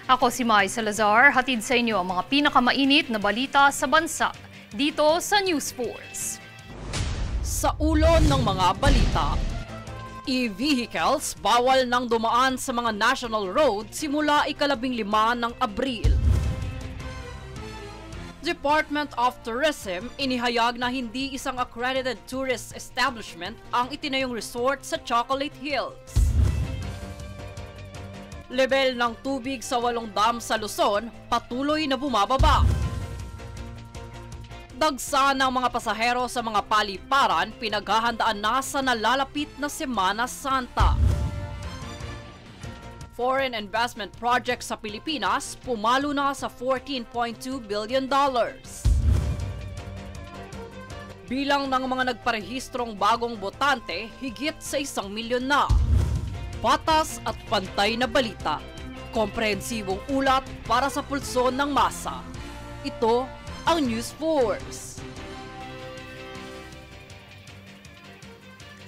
Ako si Mai Salazar, hatid sa inyo ang mga pinakamainit na balita sa bansa dito sa News Force. Sa ulo ng mga balita, e-vehicles bawal nang dumaan sa mga national road simula ika-15 ng Abril. Department of Tourism inihayag na hindi isang accredited tourist establishment ang itinayong resort sa Chocolate Hills. Level ng tubig sa 8 dam sa Luzon patuloy na bumababa. Dagsa ng mga pasahero sa mga paliparan pinaghahandaan na sa nalalapit na Semana Santa. Foreign investment project sa Pilipinas pumalo na sa $14.2 billion. Bilang ng mga nagparehistrong bagong botante, higit sa 1 milyon na. Patas at pantay na balita. Komprehensibong ulat para sa pulso ng masa. Ito ang News Force.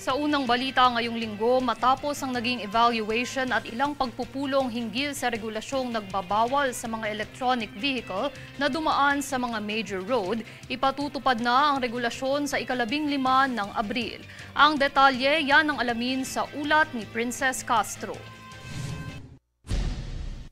Sa unang balita ngayong linggo, matapos ang naging evaluation at ilang pagpupulong hinggil sa regulasyong nagbabawal sa mga electronic vehicle na dumaan sa mga major road, ipatutupad na ang regulasyon sa ika-15 ng Abril. Ang detalye yan ang alamin sa ulat ni Princess Castro.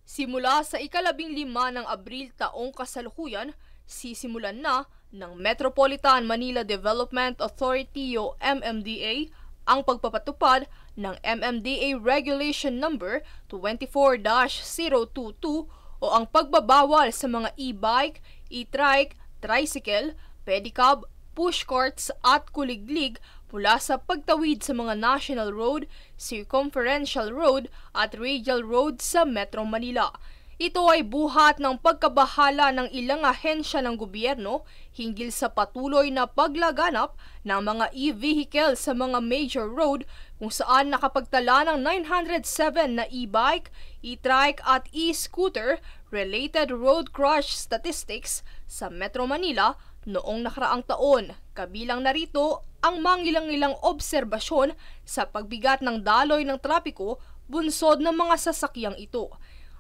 Simula sa ika-15 ng Abril taong kasalukuyan, sisimulan na ng Metropolitan Manila Development Authority o MMDA ang pagpapatupad ng MMDA Regulation Number 24-022 o ang pagbabawal sa mga e-bike, e-trike, tricycle, pedicab, pushcarts at kuliglig mula sa pagtawid sa mga National Road, Circumferential Road at Radial Road sa Metro Manila. Ito ay buhat ng pagkabahala ng ilang ahensya ng gobyerno hinggil sa patuloy na paglaganap ng mga e-vehicle sa mga major road kung saan nakapagtala ng 907 na e-bike, e-trike at e-scooter related road crash statistics sa Metro Manila noong nakaraang taon. Kabilang narito ang mangilang-ilang obserbasyon sa pagbigat ng daloy ng trapiko bunsod ng mga sasakyang ito.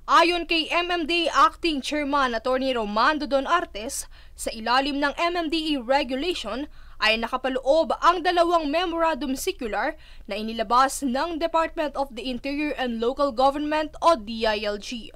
Ayon kay MMDA Acting Chairman Atty. Romando Don Artes, sa ilalim ng MMDA Regulation ay nakapaloob ang 2 Memorandum Circular na inilabas ng Department of the Interior and Local Government o DILG.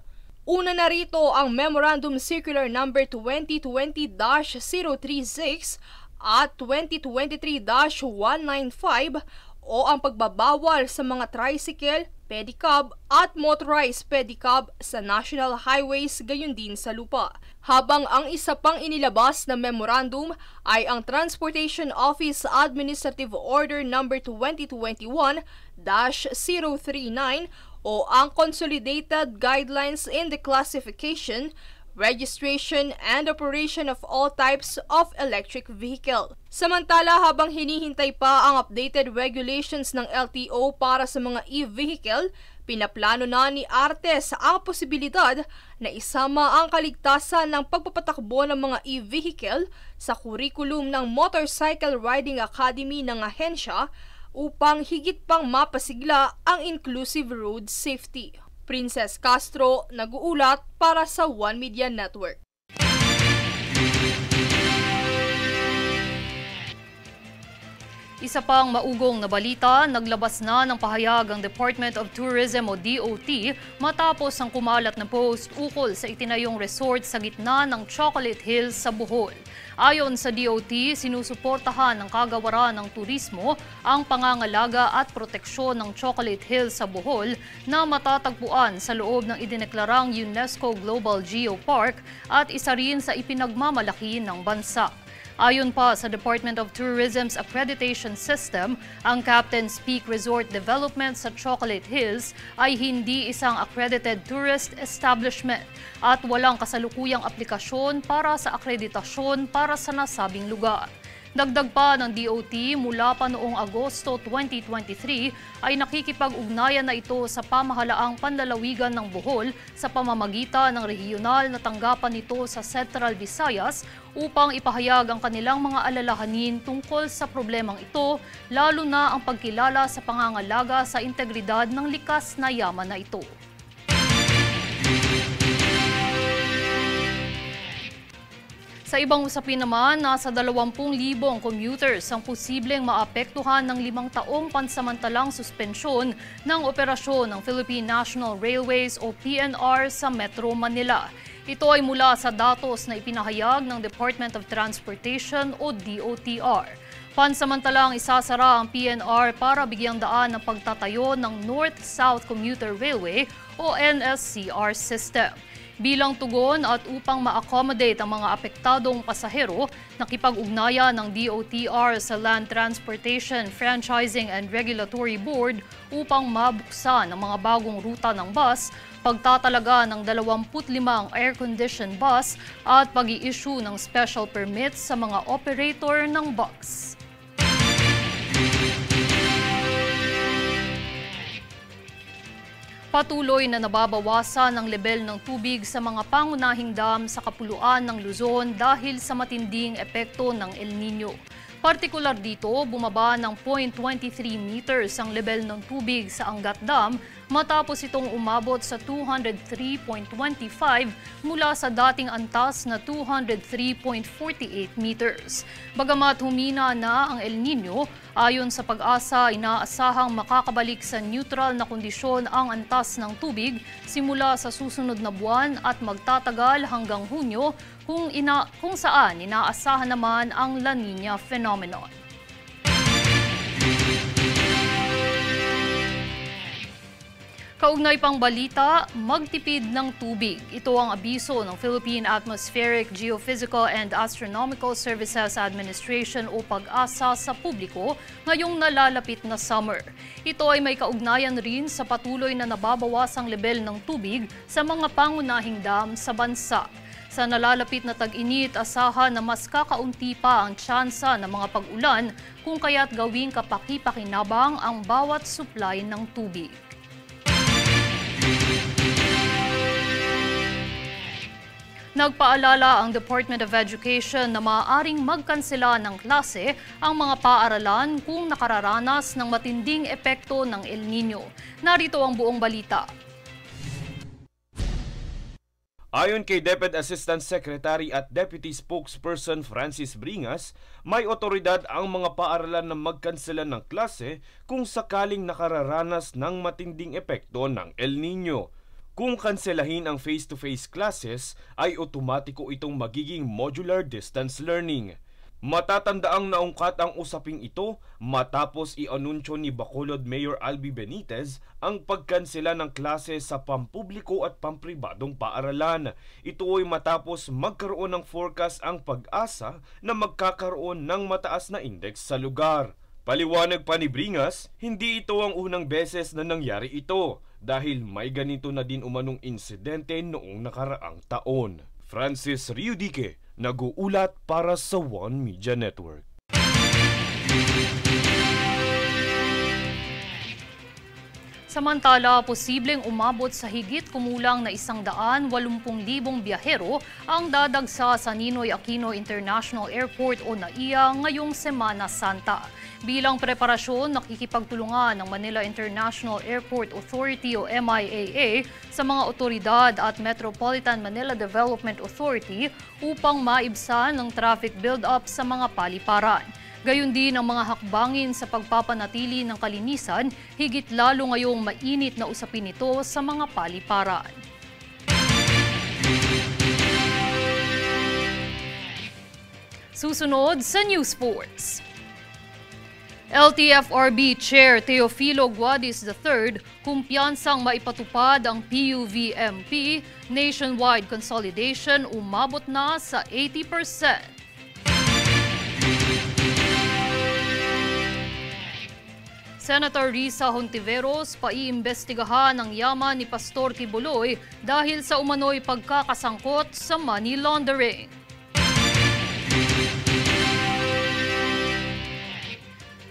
Una na rito ang Memorandum Circular No. 2020-036 at 2023-195 o ang pagbabawal sa mga tricycle, pedicab at motorized pedicab sa national highways gayon din sa lupa. Habang ang isa pang inilabas na memorandum ay ang Transportation Office Administrative Order No. 2021-039 o ang Consolidated Guidelines in the Classification, Registration and Operation of all types of electric vehicle. Samantala, habang hinihintay pa ang updated regulations ng LTO para sa mga e-vehicle, pinaplano na ni Artes ang posibilidad na isama ang kaligtasan ng pagpapatakbo ng mga e-vehicle sa kurikulum ng Motorcycle Riding Academy ng ahensya upang higit pang mapasigla ang inclusive road safety. Princess Castro, nag-uulat para sa One Media Network. Isa pang maugong na balita, naglabas na ng pahayag ang Department of Tourism o DOT matapos ang kumalat na post ukol sa itinayong resort sa gitna ng Chocolate Hills sa Bohol. Ayon sa DOT, sinusuportahan ng kagawaran ng turismo ang pangangalaga at proteksyon ng Chocolate Hills sa Bohol na matatagpuan sa loob ng idineklarang UNESCO Global Geopark at isa rin sa ipinagmamalaki ng bansa. Ayon pa sa Department of Tourism's accreditation system, ang Captain's Peak Resort Development sa Chocolate Hills ay hindi isang accredited tourist establishment at walang kasalukuyang aplikasyon para sa akreditasyon para sa nasabing lugar. Dagdag pa ng DOT, mula pa noong Agosto 2023 ay nakikipag-ugnayan na ito sa pamahalaang panlalawigan ng Bohol sa pamamagitan ng regional na tanggapan nito sa Central Visayas upang ipahayag ang kanilang mga alalahanin tungkol sa problemang ito, lalo na ang pagkilala sa pangangalaga sa integridad ng likas na yaman na ito. Sa ibang usapin naman, nasa 20,000 commuters ang posibleng maapektuhan ng 5 taong pansamantalang suspensyon ng operasyon ng Philippine National Railways o PNR sa Metro Manila. Ito ay mula sa datos na ipinahayag ng Department of Transportation o DOTR. Pansamantalang isasara ang PNR para bigyang daan ng pagtatayo ng North-South Commuter Railway o NSCR system. Bilang tugon at upang ma-accommodate ang mga apektadong pasahero, nakipag-ugnayan ng DOTR sa Land Transportation, Franchising and Regulatory Board upang mabuksan ang mga bagong ruta ng bus, pagtatalaga ng 25 air-conditioned bus at pag-i-issue ng special permits sa mga operator ng bus. Patuloy na nababawasan ang level ng tubig sa mga pangunahing dam sa kapuluan ng Luzon dahil sa matinding epekto ng El Nino. Partikular dito, bumaba ng 0.23 meters ang level ng tubig sa Angat Dam matapos itong umabot sa 203.25 mula sa dating antas na 203.48 meters. Bagamat humina na ang El Nino, ayon sa Pag-asa, inaasahang makakabalik sa neutral na kondisyon ang antas ng tubig simula sa susunod na buwan at magtatagal hanggang Hunyo kung saan inaasahan naman ang La Nina phenomenon. Kaugnay pang balita, magtipid ng tubig. Ito ang abiso ng Philippine Atmospheric, Geophysical and Astronomical Services Administration o Pag-asa sa publiko ngayong nalalapit na summer. Ito ay may kaugnayan rin sa patuloy na nababawasang level ng tubig sa mga pangunahing dam sa bansa. Sa nalalapit na tag-init, asahan na mas kakaunti pa ang tsansa ng mga pag-ulan kung kaya't gawing kapaki-pakinabang ang bawat supply ng tubig. Nagpaalala ang Department of Education na maaaring magkansela ng klase ang mga paaralan kung nakararanas ng matinding epekto ng El Nino. Narito ang buong balita. Ayon kay DepEd Assistant Secretary at Deputy Spokesperson Francis Bringas, may otoridad ang mga paaralan na magkansela ng klase kung sakaling nakararanas ng matinding epekto ng El Nino. Kung kanselahin ang face-to-face classes, ay otomatiko itong magiging modular distance learning. Matatandaang naungkat ang usaping ito matapos i-anunsyo ni Bacolod Mayor Albi Benitez ang pagkansela ng klase sa pampubliko at pampribadong paaralan. Ito ay matapos magkaroon ng forecast ang Pag-asa na magkakaroon ng mataas na index sa lugar. Paliwanag pa ni Bringas, hindi ito ang unang beses na nangyari ito dahil may ganito na din umanong insidente noong nakaraang taon. Francis Riudique, nag-uulat para sa One Media Network. Samantala, posibleng umabot sa higit kumulang na 180,000 biyahero ang dadagsa sa Ninoy Aquino International Airport o NAIA ngayong Semana Santa. Bilang preparasyon, nakikipagtulungan ng Manila International Airport Authority o MIAA sa mga otoridad at Metropolitan Manila Development Authority upang maibsan ang traffic build-up sa mga paliparan. Gayon din ang mga hakbangin sa pagpapanatili ng kalinisan, higit lalo ngayong mainit na usapin ito sa mga paliparan. Susunod sa News Sports. LTFRB Chair Teofilo Guadis III kumpiyansang maipatupad ang PUVMP nationwide consolidation umabot na sa 80%. Senator Risa Hontiveros paiimbestigahan ang yaman ni Pastor Kibuloy dahil sa umano'y pagkakasangkot sa money laundering.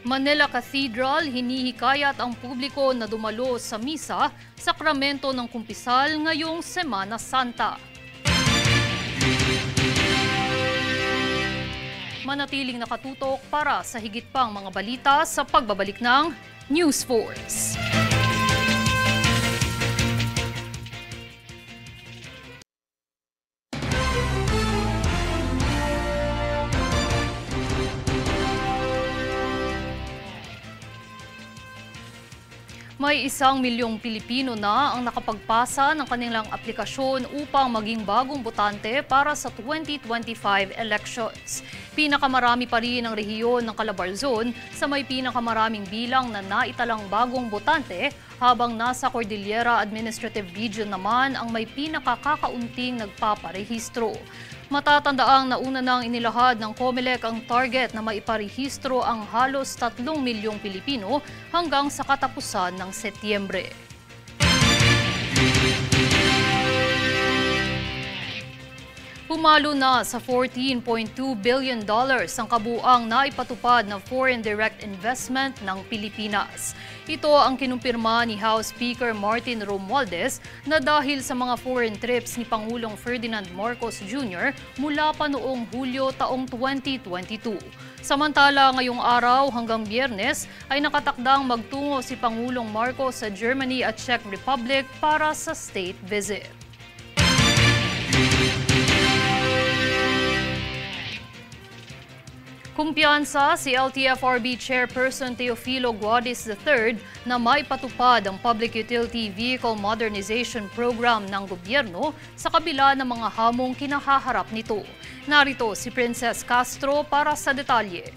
Manila Cathedral, hinihikayat ang publiko na dumalo sa misa, sakramento ng kumpisal ngayong Semana Santa. Manatiling nakatutok para sa higit pang mga balita sa pagbabalik ng News Force. May 1 milyong Pilipino na ang nakapagpasa ng kanilang aplikasyon upang maging bagong botante para sa 2025 elections. Pinakamarami pa rin ang rehiyon ng Calabarzon sa may pinakamaraming bilang na naitalang bagong botante, habang nasa Cordillera Administrative Region naman ang may pinakakakaunting nagpaparehistro. Matatandaang nauna nang inilahad ng COMELEC ang target na maiparehistro ang halos 3 milyong Pilipino hanggang sa katapusan ng Setyembre. Pumalo na sa $14.2 billion ang kabuuang naipatupad na foreign direct investment ng Pilipinas. Ito ang kinumpirma ni House Speaker Martin Romualdez na dahil sa mga foreign trips ni Pangulong Ferdinand Marcos Jr. mula pa noong Hulyo taong 2022. Samantala, ngayong araw hanggang Biyernes ay nakatakdang magtungo si Pangulong Marcos sa Germany at Czech Republic para sa state visit. Kumpiyansa si LTFRB Chairperson Teofilo Guadis III na maipatupad ang Public Utility Vehicle Modernization Program ng gobyerno sa kabila ng mga hamong kinahaharap nito. Narito si Princess Castro para sa detalye.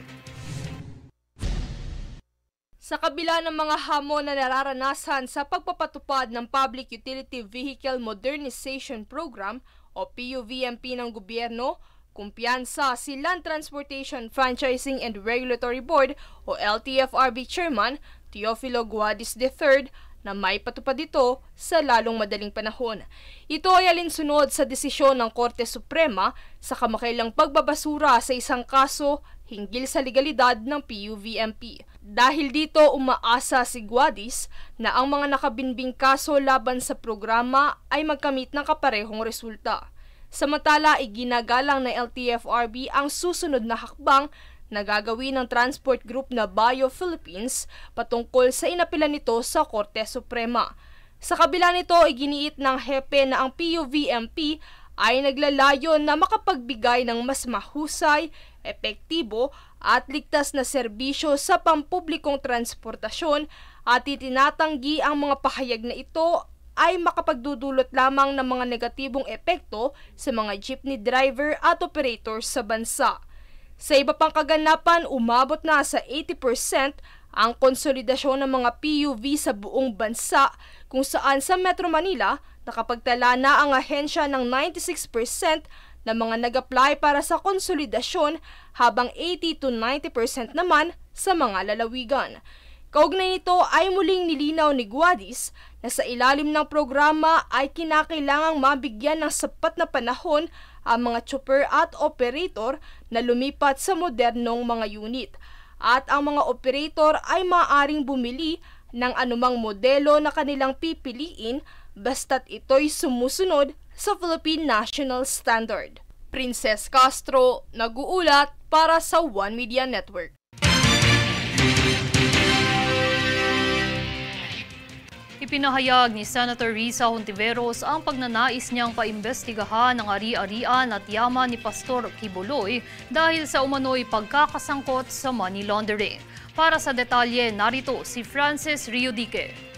Sa kabila ng mga hamon na nararanasan sa pagpapatupad ng Public Utility Vehicle Modernization Program o PUVMP ng gobyerno, kumpiyansa si Land Transportation Franchising and Regulatory Board o LTFRB Chairman Teofilo Guadis III na may patupad ito sa lalong madaling panahon. Ito ay alinsunod sa desisyon ng Korte Suprema sa kamakailang pagbabasura sa isang kaso hinggil sa legalidad ng PUVMP. Dahil dito, umaasa si Guadis na ang mga nakabinbing kaso laban sa programa ay magkamit ng kaparehong resulta. Samantala, iginagalang na LTFRB ang susunod na hakbang na gagawin ng transport group na Bio Philippines patungkol sa inapila nito sa Korte Suprema. Sa kabila nito, iginiit ng hepe na ang PUVMP ay naglalayon na makapagbigay ng mas mahusay, epektibo at ligtas na serbisyo sa pampublikong transportasyon at itinatanggi ang mga pahayag na ito ay makapagdudulot lamang ng mga negatibong epekto sa mga jeepney driver at operators sa bansa. Sa iba pang kaganapan, umabot na sa 80% ang konsolidasyon ng mga PUV sa buong bansa, kung saan sa Metro Manila nakapagtala na ang ahensya ng 96% ng mga nag-apply para sa konsolidasyon, habang 80 to 90% naman sa mga lalawigan. Kaugnay nito ay muling nilinaw ni Guadis na sa ilalim ng programa ay kinakailangang mabigyan ng sapat na panahon ang mga chopper at operator na lumipat sa modernong mga unit, at ang mga operator ay maaaring bumili ng anumang modelo na kanilang pipiliin basta't ito'y sumusunod sa Philippine National Standard. Princess Castro, nag-uulat para sa One Media Network. Ipinahayag ni Senator Risa Hontiveros ang pagnanais niyang paimbestigahan ang ari-arian at yaman ni Pastor Quiboloy dahil sa umano'y pagkakasangkot sa money laundering. Para sa detalye, narito si Francis Riudique.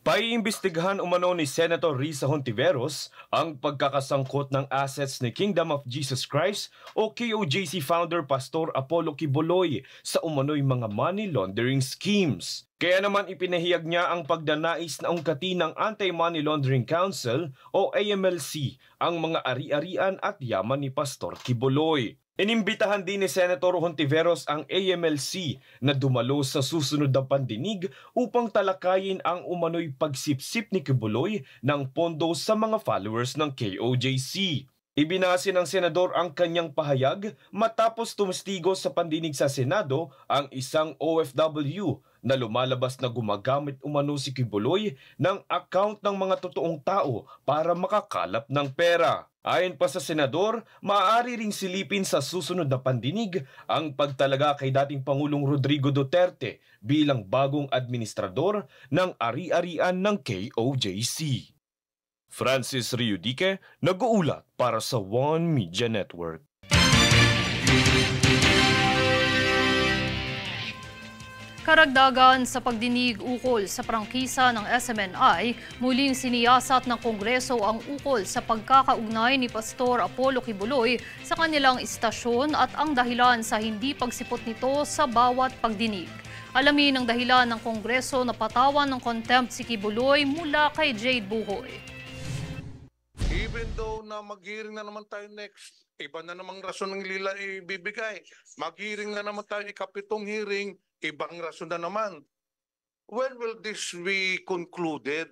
Paiimbestigahan umano ni Senator Risa Hontiveros ang pagkakasangkot ng assets ni Kingdom of Jesus Christ o KOJC founder Pastor Apollo Quiboloy sa umano'y mga money laundering schemes. Kaya naman ipinahiyag niya ang pagdanais na ungkatin ng Anti-Money Laundering Council o AMLC ang mga ari-arian at yaman ni Pastor Quiboloy. Inimbitahan din ni Senator Hontiveros ang AMLC na dumalo sa susunod na pandinig upang talakayin ang umano'y pagsipsip ni Quiboloy ng pondo sa mga followers ng KOJC. Ibinase ng senador ang kanyang pahayag matapos tumistigo sa pandinig sa Senado ang isang OFW na lumalabas na gumagamit umano si Quiboloy ng account ng mga totoong tao para makakalap ng pera. Ayon pa sa senador, maaari ring silipin sa susunod na pandinig ang pagtalaga kay dating Pangulong Rodrigo Duterte bilang bagong administrador ng ari-arian ng KOJC. Francis Riudique, nag-uulat para sa One Media Network. Karagdagan sa pagdinig ukol sa prangkisa ng SMNI, muling siniyasat ng Kongreso ang ukol sa pagkakaugnay ni Pastor Apollo Kibuloy sa kanilang istasyon at ang dahilan sa hindi pagsipot nito sa bawat pagdinig. Alamin ang dahilan ng Kongreso na patawan ng contempt si Kibuloy mula kay Jade Buhoy. Even though na mag-hearing na naman tayo next, iba na namang rason ng lila ibibigay. Mag-hearing na naman tayo, ikapitong hearing, ibang rason na naman. When will this be concluded?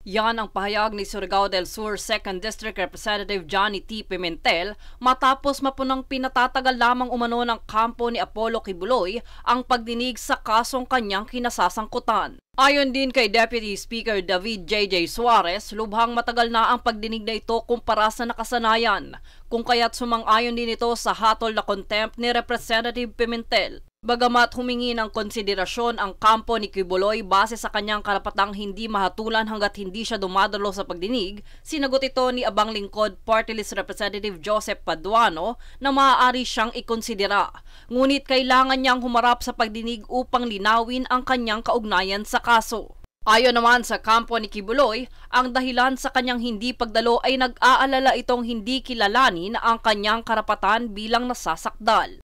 Yan ang pahayag ni Surigao del Sur 2nd District Representative Johnny T. Pimentel matapos mapunang pinatatagal lamang umano ng kampo ni Apollo Kibuloy ang pagdinig sa kasong kanyang kinasasangkutan. Ayon din kay Deputy Speaker David J.J. Suarez, lubhang matagal na ang pagdinig na ito kumpara sa nakasanayan, kung kaya't sumang-ayon din ito sa hatol na contempt ni Representative Pimentel. Bagamat humingi ng konsiderasyon ang kampo ni Kibuloy base sa kanyang karapatang hindi mahatulan hanggat hindi siya dumadalo sa pagdinig, sinagot ito ni Abang Lingkod Party List Representative Joseph Paduano na maaari siyang ikonsidera. Ngunit kailangan niyang humarap sa pagdinig upang linawin ang kanyang kaugnayan sa kaso. Ayon naman sa kampo ni Kibuloy, ang dahilan sa kanyang hindi pagdalo ay nag-aalala itong hindi kilalanin ang kanyang karapatan bilang nasasakdal.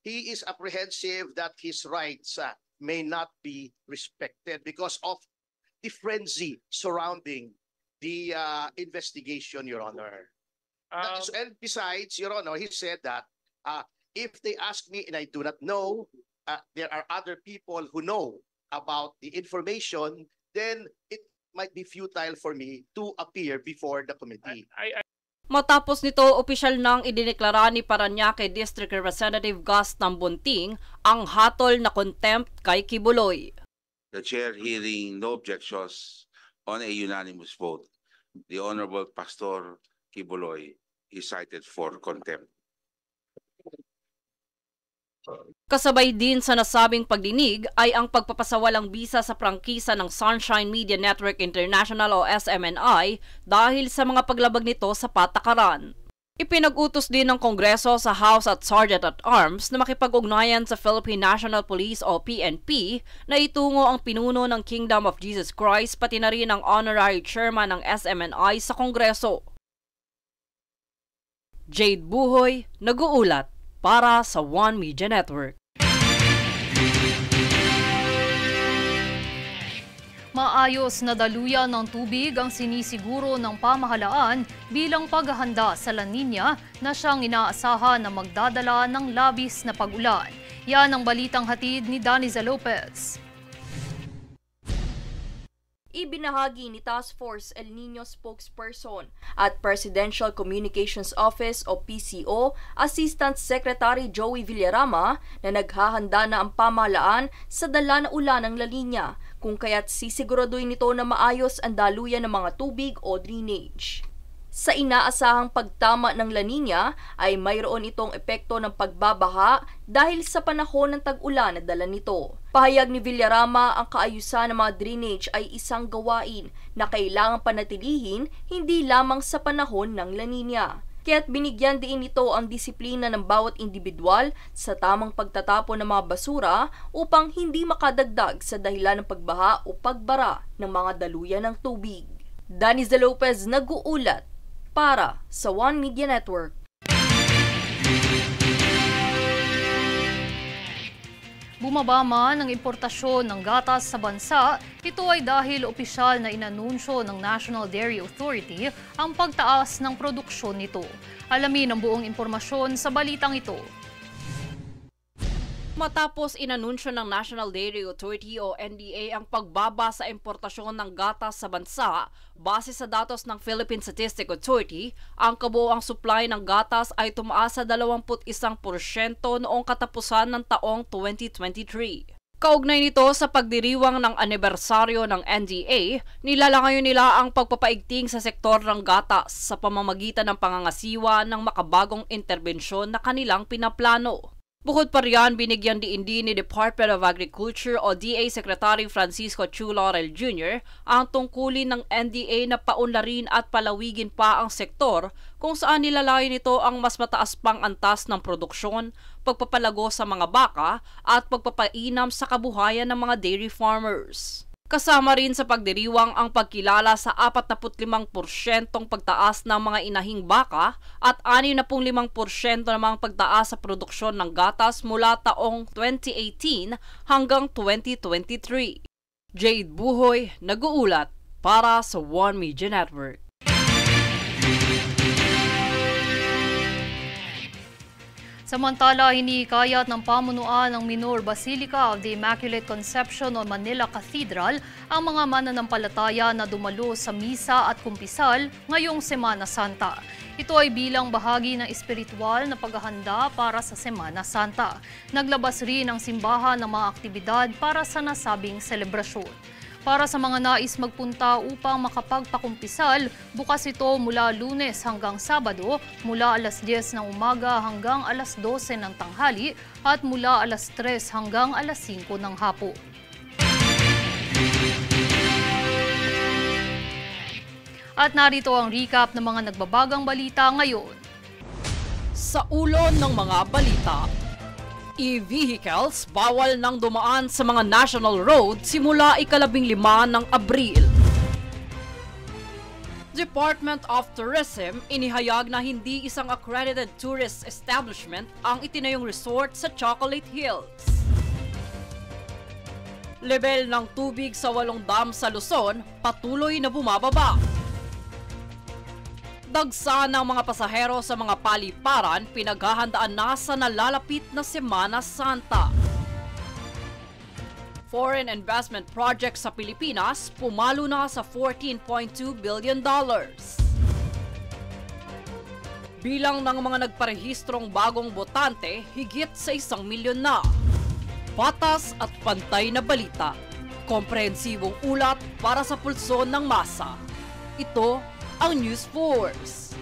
He is apprehensive that his rights may not be respected because of the frenzy surrounding the investigation, Your Honor. And besides, Your Honor, he said that if they ask me and I do not know, there are other people who know about the information, then it might be futile for me to appear before the committee. Matapos nito, opisyal nang idineklara ni Parañaque District Representative Gus Tambunting ang hatol na contempt kay Kibuloy. The chair hearing no objections on a unanimous vote, the Honorable Pastor Kibuloy is cited for contempt. Kasabay din sa nasabing pagdinig ay ang pagpapasawalang bisa sa prangkisa ng Sunshine Media Network International o SMNI dahil sa mga paglabag nito sa patakaran. Ipinag-utos din ng Kongreso sa House at Sergeant at Arms na makipag-ugnayan sa Philippine National Police o PNP na itungo ang pinuno ng Kingdom of Jesus Christ pati na rin ang honorary chairman ng SMNI sa Kongreso. Jade Buhoy, nag-uulat para sa One Media Network. Maayos na daluyan ng tubig ang sinisiguro ng pamahalaan bilang paghahanda sa La Nina na siyang inaasahan na magdadala ng labis na pag-ulan. Yan ang balitang hatid ni Daniza Lopez. Ibinahagi ni Task Force El Nino spokesperson at Presidential Communications Office o PCO Assistant Secretary Joey Villarama na naghahanda na ang pamahalaan sa dala na ulan ng La Nina, kung kaya't sisiguraduhin nito na maayos ang daluyan ng mga tubig o drainage. Sa inaasahang pagtama ng La Nina ay mayroon itong epekto ng pagbabaha dahil sa panahon ng tag-ulan na dala nito. Pahayag ni Villarama, ang kaayusan ng mga drainage ay isang gawain na kailangang panatilihin hindi lamang sa panahon ng La Nina. Kaya't binigyan din ito ang disiplina ng bawat individual sa tamang pagtatapon ng mga basura upang hindi makadagdag sa dahilan ng pagbaha o pagbara ng mga daluyan ng tubig. Daniza Lopez, nag-uulat para sa One Media Network. Bumaba man ang importasyon ng gatas sa bansa, ito ay dahil opisyal na inanunsyo ng National Dairy Authority ang pagtaas ng produksyon nito. Alamin ang buong impormasyon sa balitang ito. Matapos inanunsyo ng National Dairy Authority o NDA ang pagbaba sa importasyon ng gatas sa bansa, base sa datos ng Philippine Statistics Authority, ang kabuoang supply ng gatas ay tumaas sa 21% noong katapusan ng taong 2023. Kaugnay nito sa pagdiriwang ng anibersaryo ng NDA, nilalangayon nila ang pagpapaigting sa sektor ng gatas sa pamamagitan ng pangangasiwa ng makabagong interbensyon na kanilang pinaplano. Bukod pa riyan, binigyan din ni Department of Agriculture o DA Secretary Francisco Chu Laurel Jr. ang tungkulin ng NDA na paunlarin at palawigin pa ang sektor kung saan nilalayo nito ang mas mataas pang antas ng produksyon, pagpapalago sa mga baka at pagpapainam sa kabuhayan ng mga dairy farmers. Kasama rin sa pagdiriwang ang pagkilala sa 45% pagtaas ng mga inahing baka at 65% namang pagtaas sa produksyon ng gatas mula taong 2018 hanggang 2023. Jade Buhoy, nag-uulat para sa One Media Network. Samantala, hinikayat ng pamunuan ng Minor Basilica of the Immaculate Conception o Manila Cathedral ang mga mananampalataya na dumalo sa misa at kumpisal ngayong Semana Santa. Ito ay bilang bahagi ng espiritual na paghahanda para sa Semana Santa. Naglabas rin ang simbahan ng mga aktibidad para sa nasabing selebrasyon. Para sa mga nais magpunta upang makapagpakumpisal, bukas ito mula Lunes hanggang Sabado, mula alas 10 ng umaga hanggang alas 12 ng tanghali at mula alas 3 hanggang alas 5 ng hapon. At narito ang recap ng mga nagbabagang balita ngayon. Sa ulo ng mga balita, e-vehicles bawal nang dumaan sa mga national road simula ika-15 ng Abril. Department of Tourism inihayag na hindi isang accredited tourist establishment ang itinayong resort sa Chocolate Hills. Level ng tubig sa 8 dam sa Luzon patuloy na bumababa. Dagsa ng mga pasahero sa mga paliparan pinaghahandaan na sa nalalapit na Semana Santa. Foreign investment project sa Pilipinas pumalo na sa $14.2 billion. Bilang ng mga nagparehistrong bagong botante, higit sa 1 milyon na. Patas at pantay na balita. Komprehensibong ulat para sa pulso ng masa. Ito ang News Force.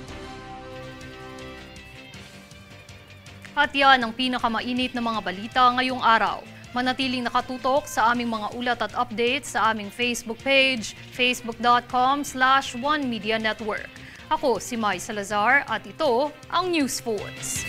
At yan ang pinakamainit na mga balita ngayong araw. Manatiling nakatutok sa aming mga ulat at updates sa aming Facebook page, facebook.com/OneMediaNetwork. Ako si Mai Salazar at ito ang News Force.